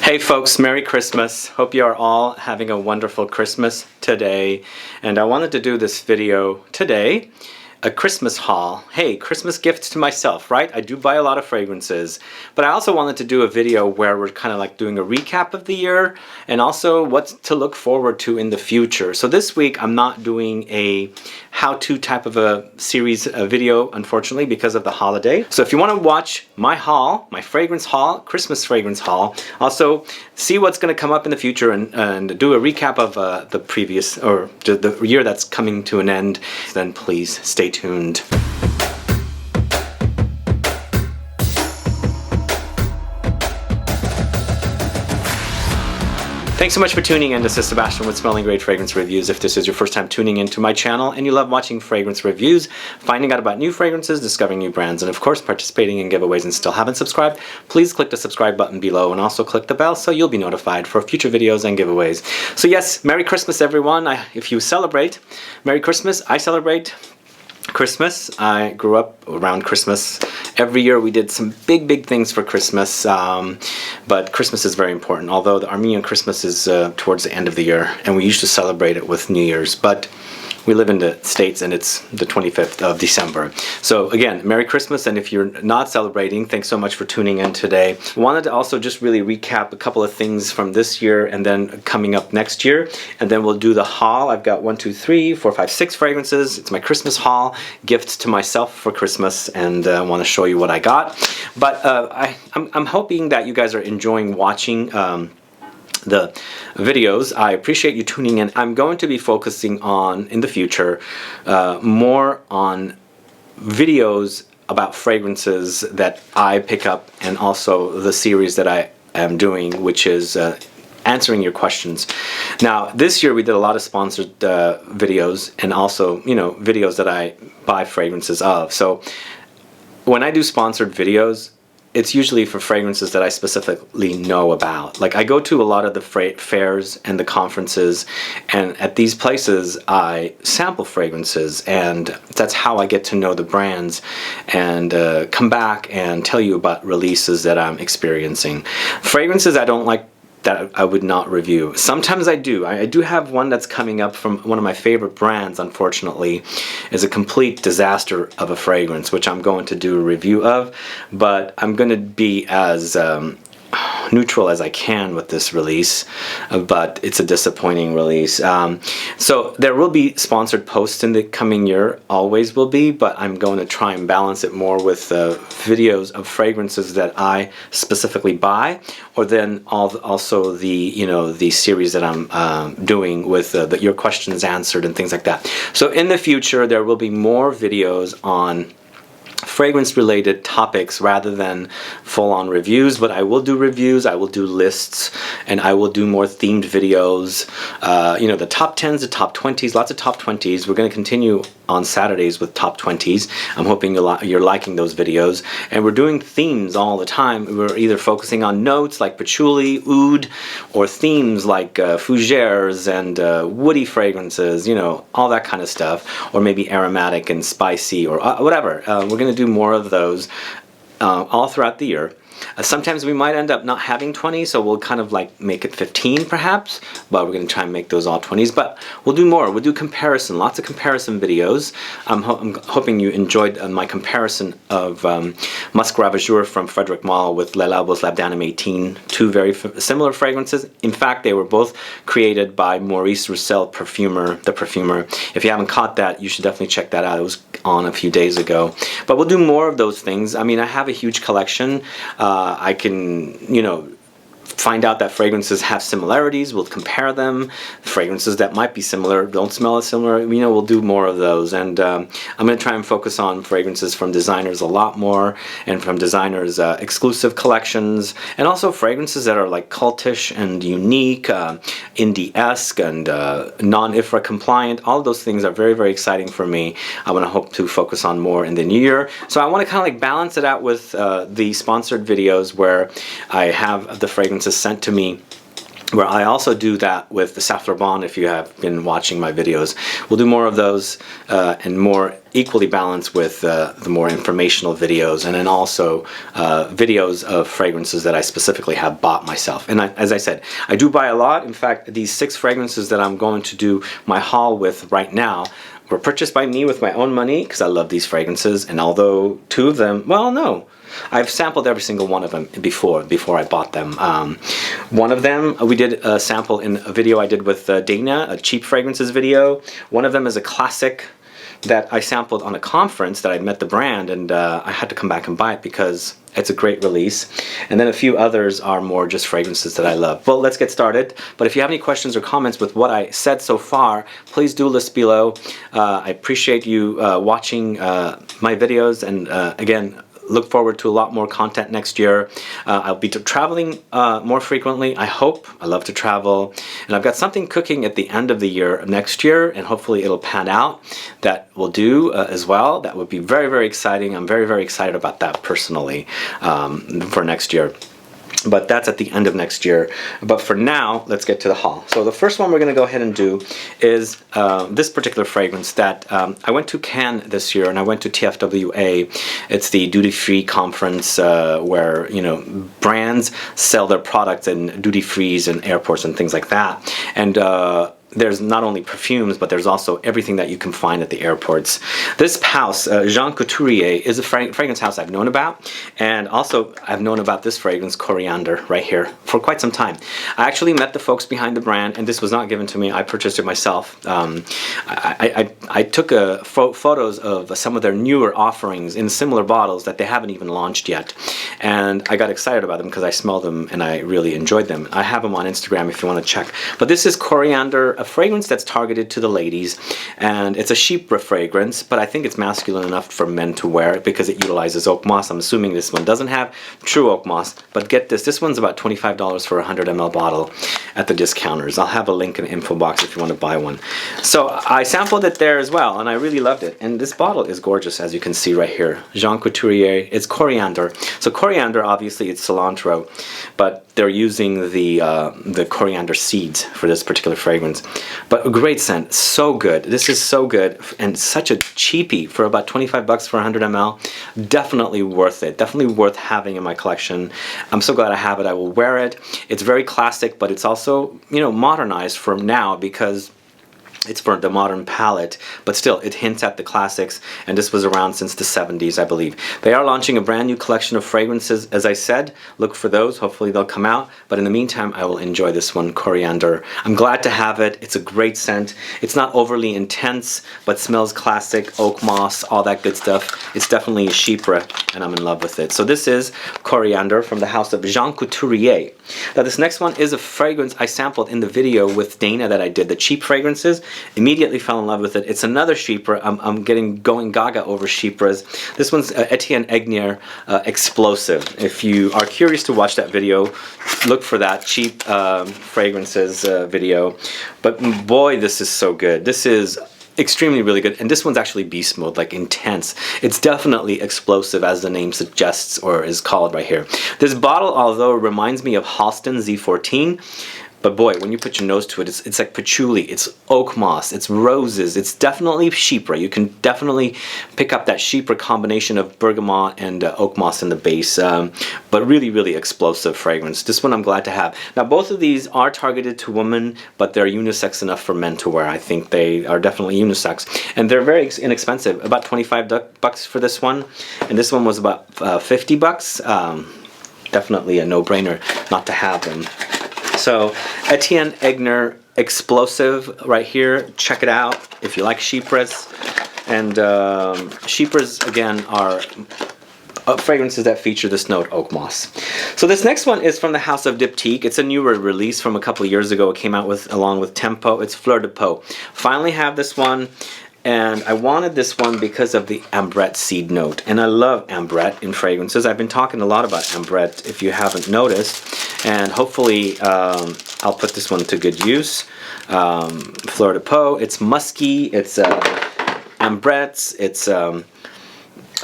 Hey folks, Merry Christmas. Hope you are all having a wonderful Christmas today. And I wanted to do this video today, a Christmas haul. Hey, Christmas gifts to myself, right? I do buy a lot of fragrances, but I also wanted to do a video where we're kind of like doing a recap of the year and also what to look forward to in the future. So this week I'm not doing a how-to type of a series video, unfortunately, because of the holiday. So if you want to watch my haul, my fragrance haul, Christmas fragrance haul, also see what's going to come up in the future and do a recap of the previous, or the year that's coming to an end, then please stay tuned. Thanks so much for tuning in. This is Sebastian with Smelling Great Fragrance Reviews. If this is your first time tuning into my channel and you love watching fragrance reviews, finding out about new fragrances, discovering new brands, and of course participating in giveaways and still haven't subscribed, please click the subscribe button below and also click the bell so you'll be notified for future videos and giveaways. So yes, Merry Christmas everyone. If you celebrate Merry Christmas, I celebrate Christmas. I grew up around Christmas. Every year we did some big things for Christmas, but Christmas is very important, although the Armenian Christmas is towards the end of the year, and we used to celebrate it with New Year's, but we live in the States and it's the 25th of December. So again, Merry Christmas, and if you're not celebrating, thanks so much for tuning in today. I wanted to also just really recap a couple of things from this year and then coming up next year, and then we'll do the haul. I've got 1, 2, 3, 4, 5, 6 fragrances. It's my Christmas haul, gifts to myself for Christmas, and I want to show you what I got. But I'm hoping that you guys are enjoying watching the videos. I appreciate you tuning in. I'm going to be focusing on, in the future, more on videos about fragrances that I pick up, and also the series that I am doing, which is answering your questions. Now, this year we did a lot of sponsored videos, and also, you know, videos that I buy fragrances of. So when I do sponsored videos, it's usually for fragrances that I specifically know about. Like, I go to a lot of the fairs and the conferences, and at these places I sample fragrances, and that's how I get to know the brands and come back and tell you about releases that I'm experiencing. Fragrances I don't like, that I would not review. Sometimes I do. I do have one that's coming up from one of my favorite brands, unfortunately. Is a complete disaster of a fragrance, which I'm going to do a review of, but I'm going to be as neutral as I can with this release, but it's a disappointing release. So there will be sponsored posts in the coming year, always will be, but I'm going to try and balance it more with videos of fragrances that I specifically buy, or then also the, you know, the series that I'm doing with your questions answered and things like that. So in the future there will be more videos on fragrance related topics rather than full-on reviews, but I will do reviews, I will do lists, and I will do more themed videos. You know, the top 10s, the top 20s, lots of top 20s. We're going to continue on Saturdays with top 20s. I'm hoping you're liking those videos. And we're doing themes all the time. We're either focusing on notes like patchouli, oud, or themes like fougères and woody fragrances, you know, all that kind of stuff, or maybe aromatic and spicy, or whatever. We're going to do more of those all throughout the year. Sometimes we might end up not having 20, so we'll kind of like make it 15 perhaps, but we're going to try and make those all 20s. But we'll do more. We'll do comparison, lots of comparison videos. I'm hoping you enjoyed my comparison of Musc Ravageur from Frederic Malle with Le Labo's Labdanum 18, two very similar fragrances. In fact, they were both created by Maurice Roussel, the perfumer. If you haven't caught that, you should definitely check that out. It was on a few days ago. But we'll do more of those things. I mean, I have a huge collection. I can, you know, find out that fragrances have similarities, we'll compare them. Fragrances that might be similar, don't smell as similar, you know, we'll do more of those. And I'm going to try and focus on fragrances from designers a lot more, and from designers exclusive collections, and also fragrances that are like cultish and unique, indie-esque and non-IFRA compliant. All of those things are very exciting for me. I want to hope to focus on more in the new year. So I want to kind of like balance it out with the sponsored videos where I have the fragrances sent to me where I also do that with the Saffler Bond. If you have been watching my videos, we'll do more of those and more equally balanced with the more informational videos, and then also videos of fragrances that I specifically have bought myself. And as I said, I do buy a lot. In fact, these 6 fragrances that I'm going to do my haul with right now were purchased by me with my own money because I love these fragrances. And although 2 of them, well, no, I've sampled every single one of them before I bought them. One of them we did a sample in a video I did with Dana, a cheap fragrances video. One of them is a classic that I sampled on a conference that I'd met the brand, and I had to come back and buy it because it's a great release. And then a few others are more just fragrances that I love. Well, let's get started. But if you have any questions or comments with what I said so far, please do list below. I appreciate you watching my videos, and again, look forward to a lot more content next year. I'll be traveling more frequently, I hope. I love to travel. And I've got something cooking at the end of the year next year, and hopefully it'll pan out. That will do as well. That would be very, very exciting. I'm very, very excited about that personally for next year. But that's at the end of next year. But for now, let's get to the haul. So the first one we're going to go ahead and do is this particular fragrance that I went to Cannes this year, and I went to TFWA. It's the duty-free conference where, you know, brands sell their products in duty-frees and airports and things like that. And there's not only perfumes, but there's also everything that you can find at the airports. This house, Jean Couturier, is a fragrance house I've known about, and also I've known about this fragrance, Coriander, right here, for quite some time. I actually met the folks behind the brand, and this was not given to me. I purchased it myself. I took photos of some of their newer offerings in similar bottles that they haven't even launched yet, and I got excited about them because I smelled them and I really enjoyed them. I have them on Instagram if you want to check. But this is Coriander, a fragrance that's targeted to the ladies, and it's a chypre fragrance, but I think it's masculine enough for men to wear it because it utilizes oak moss. I'm assuming this one doesn't have true oak moss, but get this one's about $25 for a 100 ml bottle at the discounters. I'll have a link in the info box if you want to buy one. So I sampled it there as well, and I really loved it. And this bottle is gorgeous, as you can see right here. Jean Couturier, it's Coriander. So Coriander, obviously it's cilantro, but they're using the coriander seeds for this particular fragrance. But a great scent, so good. This is so good, and such a cheapie for about 25 bucks for 100 ml. Definitely worth it. Definitely worth having in my collection. I'm so glad I have it. I will wear it. It's very classic, but it's also, you know, modernized for now because it's for the modern palate, but still it hints at the classics, and this was around since the 70s, I believe. They are launching a brand new collection of fragrances, as I said. Look for those. Hopefully they'll come out, but in the meantime I will enjoy this one, Coriander. I'm glad to have it. It's a great scent. It's not overly intense, but smells classic, oak moss, all that good stuff. It's definitely a chypre, and I'm in love with it. So this is Coriander from the house of Jean Couturier. Now this next one is a fragrance I sampled in the video with Dana that I did, the cheap fragrances. Immediately fell in love with it. It's another chypre. I'm going gaga over chypres. This one's Etienne AIGNER Explosive. If you are curious to watch that video, look for that cheap fragrances video. But boy, this is so good. This is extremely really good, and this one's actually beast mode, like intense. It's definitely explosive, as the name suggests, or is called right here. This bottle, although it reminds me of Halston Z14, but boy, when you put your nose to it, it's like patchouli, it's oak moss, it's roses, it's definitely chypre. You can definitely pick up that chypre combination of bergamot and oak moss in the base, but really, really explosive fragrance. This one I'm glad to have. Now both of these are targeted to women, but they're unisex enough for men to wear. I think they are definitely unisex, and they're very inexpensive, about 25 bucks for this one, and this one was about 50 bucks. Definitely a no-brainer not to have them. So Etienne AIGNER Explosive right here. Check it out if you like chypres. And chypres, again, are fragrances that feature this note, oak moss. So this next one is from the house of DIPTYQUE. It's a newer release from a couple years ago. It came out along with Tempo. It's Fleur de Po. Finally have this one. And I wanted this one because of the ambrette seed note. And I love ambrette in fragrances. I've been talking a lot about ambrette, if you haven't noticed. And hopefully I'll put this one to good use. Fleur de Po, it's musky, it's ambrettes, it's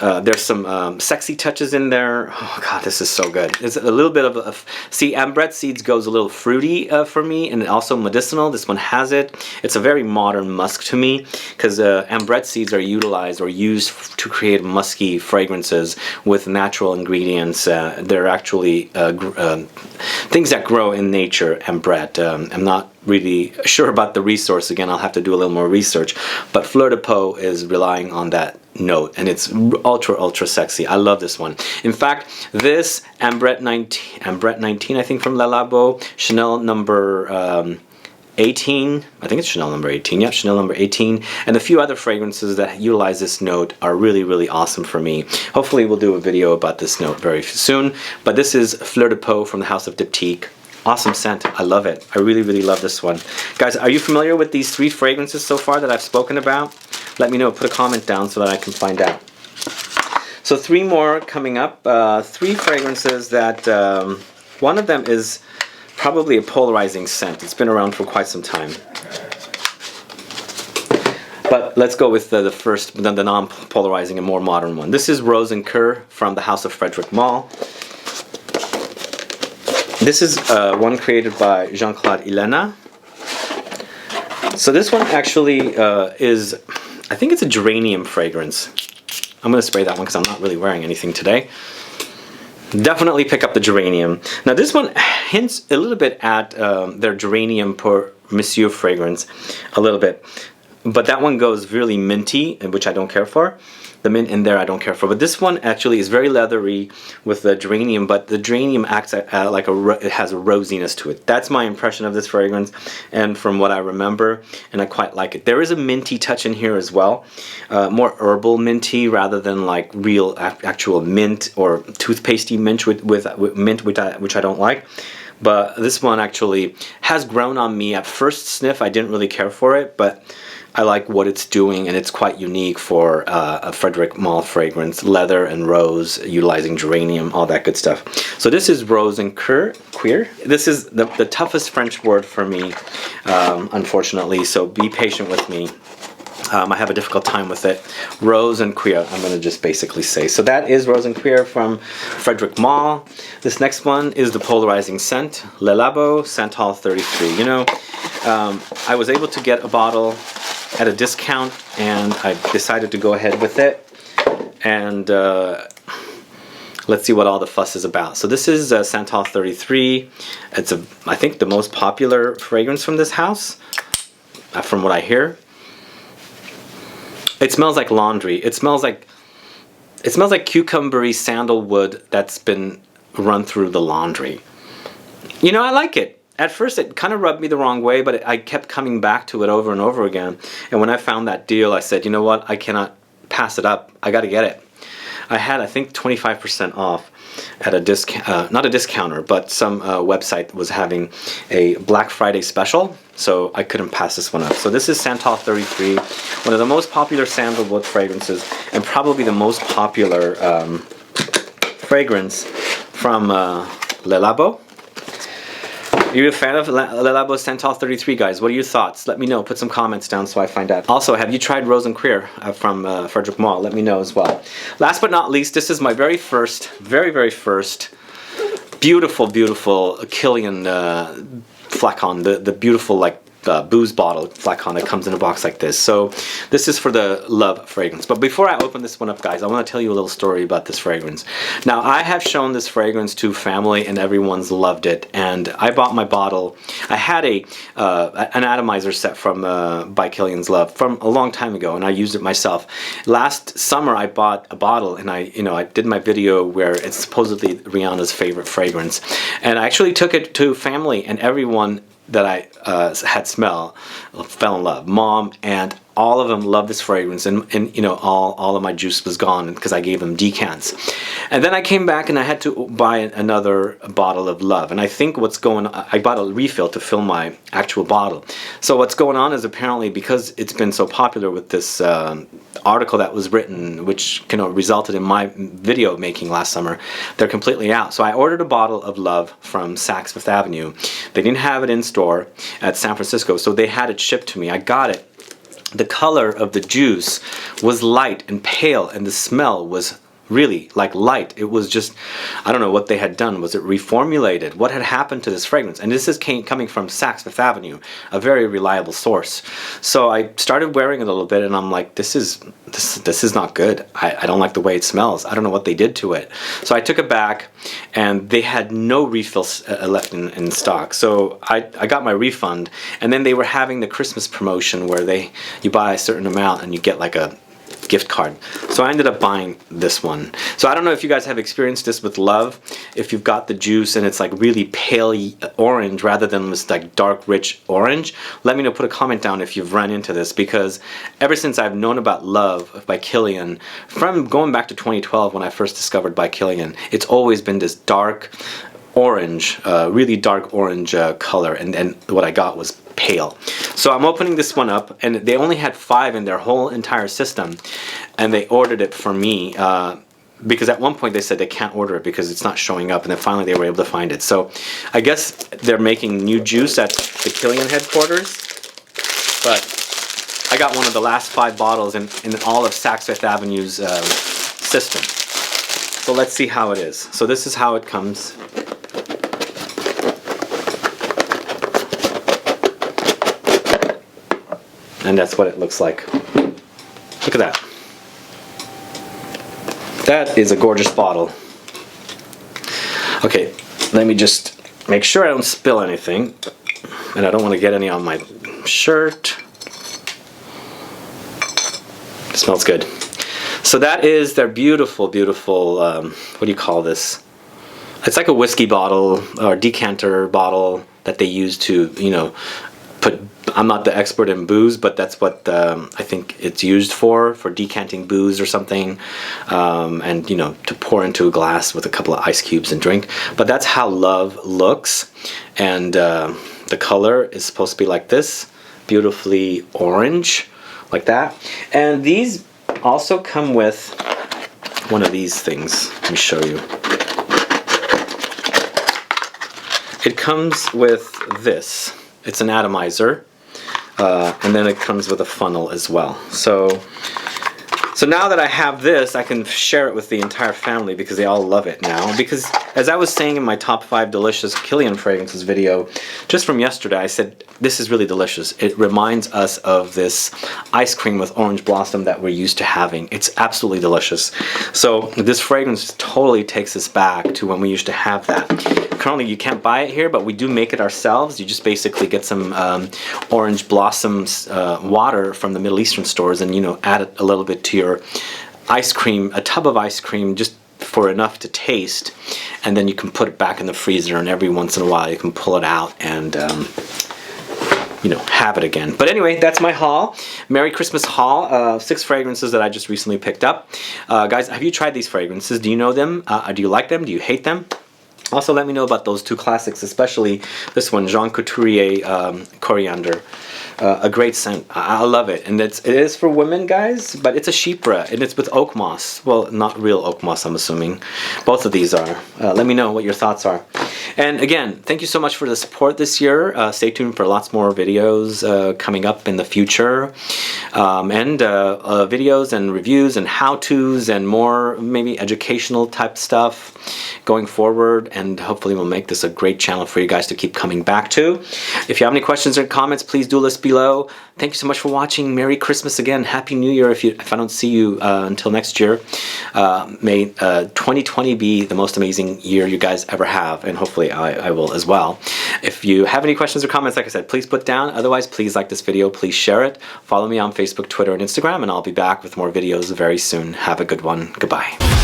There's some sexy touches in there. Oh god, this is so good. It's a little bit of see, ambrette seeds goes a little fruity for me, and also medicinal. This one has it. It's a very modern musk to me, because ambrette seeds are utilized or used to create musky fragrances with natural ingredients. They're actually things that grow in nature, ambrette. I'm not really sure about the resource. Again, I'll have to do a little more research, but Fleur de Po is relying on that note, and it's ultra sexy. I love this one. In fact, this ambrette 19 I think from Le Labo, Chanel number 18, I think it's Chanel number 18, yeah, Chanel number 18, and a few other fragrances that utilize this note are really awesome for me. Hopefully we'll do a video about this note very soon, but this is Fleur de Po from the house of Diptyque. Awesome scent. I love it. I really love this one. Guys, are you familiar with these 3 fragrances so far that I've spoken about? Let me know. Put a comment down so that I can find out. So 3 more coming up. 3 fragrances that one of them is probably a polarizing scent. It's been around for quite some time. But let's go with the first, the non-polarizing and more modern one. This is Rose and Cœur from the house of Frederic Malle. This is one created by Jean-Claude Elena. So this one actually is, I think it's a geranium fragrance. I'm going to spray that one because I'm not really wearing anything today. Definitely pick up the geranium. Now this one hints a little bit at their geranium pour Monsieur fragrance, a little bit. But that one goes really minty, which I don't care for. The mint in there I don't care for, but this one actually is very leathery with the geranium, but the geranium acts like it has a rosiness to it. That's my impression of this fragrance, and from what I remember, and I quite like it. There is a minty touch in here as well, more herbal minty rather than like real actual mint or toothpastey mint with mint, which I don't like. But this one actually has grown on me. At first sniff I didn't really care for it, but I like what it's doing, and it's quite unique for a Frederic Malle fragrance. Leather and rose, utilizing geranium, all that good stuff. So this is Rose and Cœur. This is the toughest French word for me, unfortunately, so be patient with me. I have a difficult time with it. Rose and Cœur, I'm going to just basically say. So that is Rose and Cœur from Frederic Malle. This next one is the polarizing scent, Le Labo Santal 33. You know, I was able to get a bottle at a discount, and I decided to go ahead with it. And let's see what all the fuss is about. So this is Santal 33. It's I think the most popular fragrance from this house, from what I hear. It smells like laundry. It smells like cucumbery sandalwood that's been run through the laundry. You know, I like it. At first it kind of rubbed me the wrong way, but I kept coming back to it over and over again. And when I found that deal, I said, you know what, I cannot pass it up. I got to get it. I had, I think, 25% off at a discount, not a discounter, but some website was having a Black Friday special, so I couldn't pass this one up. So this is Santal 33, one of the most popular sandalwood fragrances, and probably the most popular fragrance from Le Labo. Are you a fan of Le Labo Santal 33, guys? What are your thoughts? Let me know. Put some comments down so I find out. Also, have you tried Rose and Cœur from Frederic Malle? Let me know as well. Last but not least, this is my very first beautiful Killian flacon, the beautiful like booze bottle flacon that comes in a box like this. So this is for the Love fragrance. But before I open this one up, guys, I want to tell you a little story about this fragrance. Now, I have shown this fragrance to family and everyone's loved it, and I bought my bottle. I had an atomizer set from by Killian's Love from a long time ago, and I used it myself. Last summer I bought a bottle, and I did my video where it's supposedly Rihanna's favorite fragrance, and I actually took it to family, and everyone that I had fell in love. Mom, aunt, all of them loved this fragrance, and you know, all of my juice was gone because I gave them decants. And then I came back and I had to buy another bottle of Love, and I think what's going on, I bought a refill to fill my actual bottle. So what's going on is, apparently, because it's been so popular with this article that was written, which resulted in my video making last summer, they're completely out. So I ordered a bottle of Love from Saks Fifth Avenue. They didn't have it in store at San Francisco, so they had it shipped to me. I got it. the color of the juice was light and pale, and the smell was really like light. It was just, I don't know what they had done. Was it reformulated? What had happened to this fragrance? And this is coming from Saks Fifth Avenue, a very reliable source. So I started wearing it a little bit, and I'm like, this is not good. I don't like the way it smells. I don't know what they did to it. So I took it back, and they had no refills left in stock. So I got my refund, and then they were having the Christmas promotion where you buy a certain amount and you get like a gift card. So I ended up buying this one. So I don't know if you guys have experienced this with Love, if you've got the juice and it's like really pale orange rather than this like dark rich orange. Let me know, put a comment down if you've run into this, because ever since I've known about Love by Kilian, from going back to 2012 when I first discovered by Kilian, it's always been this dark orange, really dark orange color, and what I got was pale. So I'm opening this one up, and they only had 5 in their whole entire system, and they ordered it for me because at one point they said they can't order it because it's not showing up, and then finally they were able to find it. So I guess they're making new juice at the Kilian headquarters, but I got one of the last 5 bottles in all of Saks Fifth Avenue's system. So let's see how it is. So this is how it comes. And that's what it looks like. Look at that. That is a gorgeous bottle. Okay, let me just make sure I don't spill anything. And I don't want to get any on my shirt. It smells good. So that is their beautiful, beautiful, what do you call this? It's like a whiskey bottle or decanter bottle that they use to, you know, put, I'm not the expert in booze, but that's what I think it's used for decanting booze or something, and you know, to pour into a glass with a couple of ice cubes and drink. But that's how Love looks, and the color is supposed to be like this, beautifully orange, like that. And these also come with one of these things. Let me show you. It comes with this. It's an atomizer, and then it comes with a funnel as well. So now that I have this, I can share it with the entire family because they all love it now. Because as I was saying in my top 5 delicious Kilian fragrances video, just from yesterday, I said, this is really delicious. It reminds us of this ice cream with orange blossom that we're used to having. It's absolutely delicious. So this fragrance totally takes us back to when we used to have that. Currently you can't buy it here, but we do make it ourselves. You just basically get some orange blossoms water from the Middle Eastern stores, and you know, add it a little bit to your ice cream, a tub of ice cream, just for enough to taste, and then you can put it back in the freezer, and every once in a while you can pull it out and you know, have it again. But anyway, that's my haul. Merry Christmas haul. 6 fragrances that I just recently picked up. Guys, have you tried these fragrances? Do you know them? Do you like them? Do you hate them? Also, let me know about those 2 classics, especially this one, Jean Couturier Coriander. A great scent. I love it. And it is for women, guys, but it's a chypre, and it's with oak moss. Well, not real oak moss, I'm assuming. Both of these are. Let me know what your thoughts are. And again, thank you so much for the support this year. Stay tuned for lots more videos coming up in the future. Videos and reviews and how-tos and more maybe educational type stuff going forward. And hopefully we'll make this a great channel for you guys to keep coming back to. If you have any questions or comments, please do list below. Thank you so much for watching. Merry Christmas again. Happy New Year if I don't see you until next year. May 2020 be the most amazing year you guys ever have, and hopefully I will as well. If you have any questions or comments, like I said, please put down. Otherwise, please like this video, please share it. Follow me on Facebook, Twitter, and Instagram, and I'll be back with more videos very soon. Have a good one. Goodbye.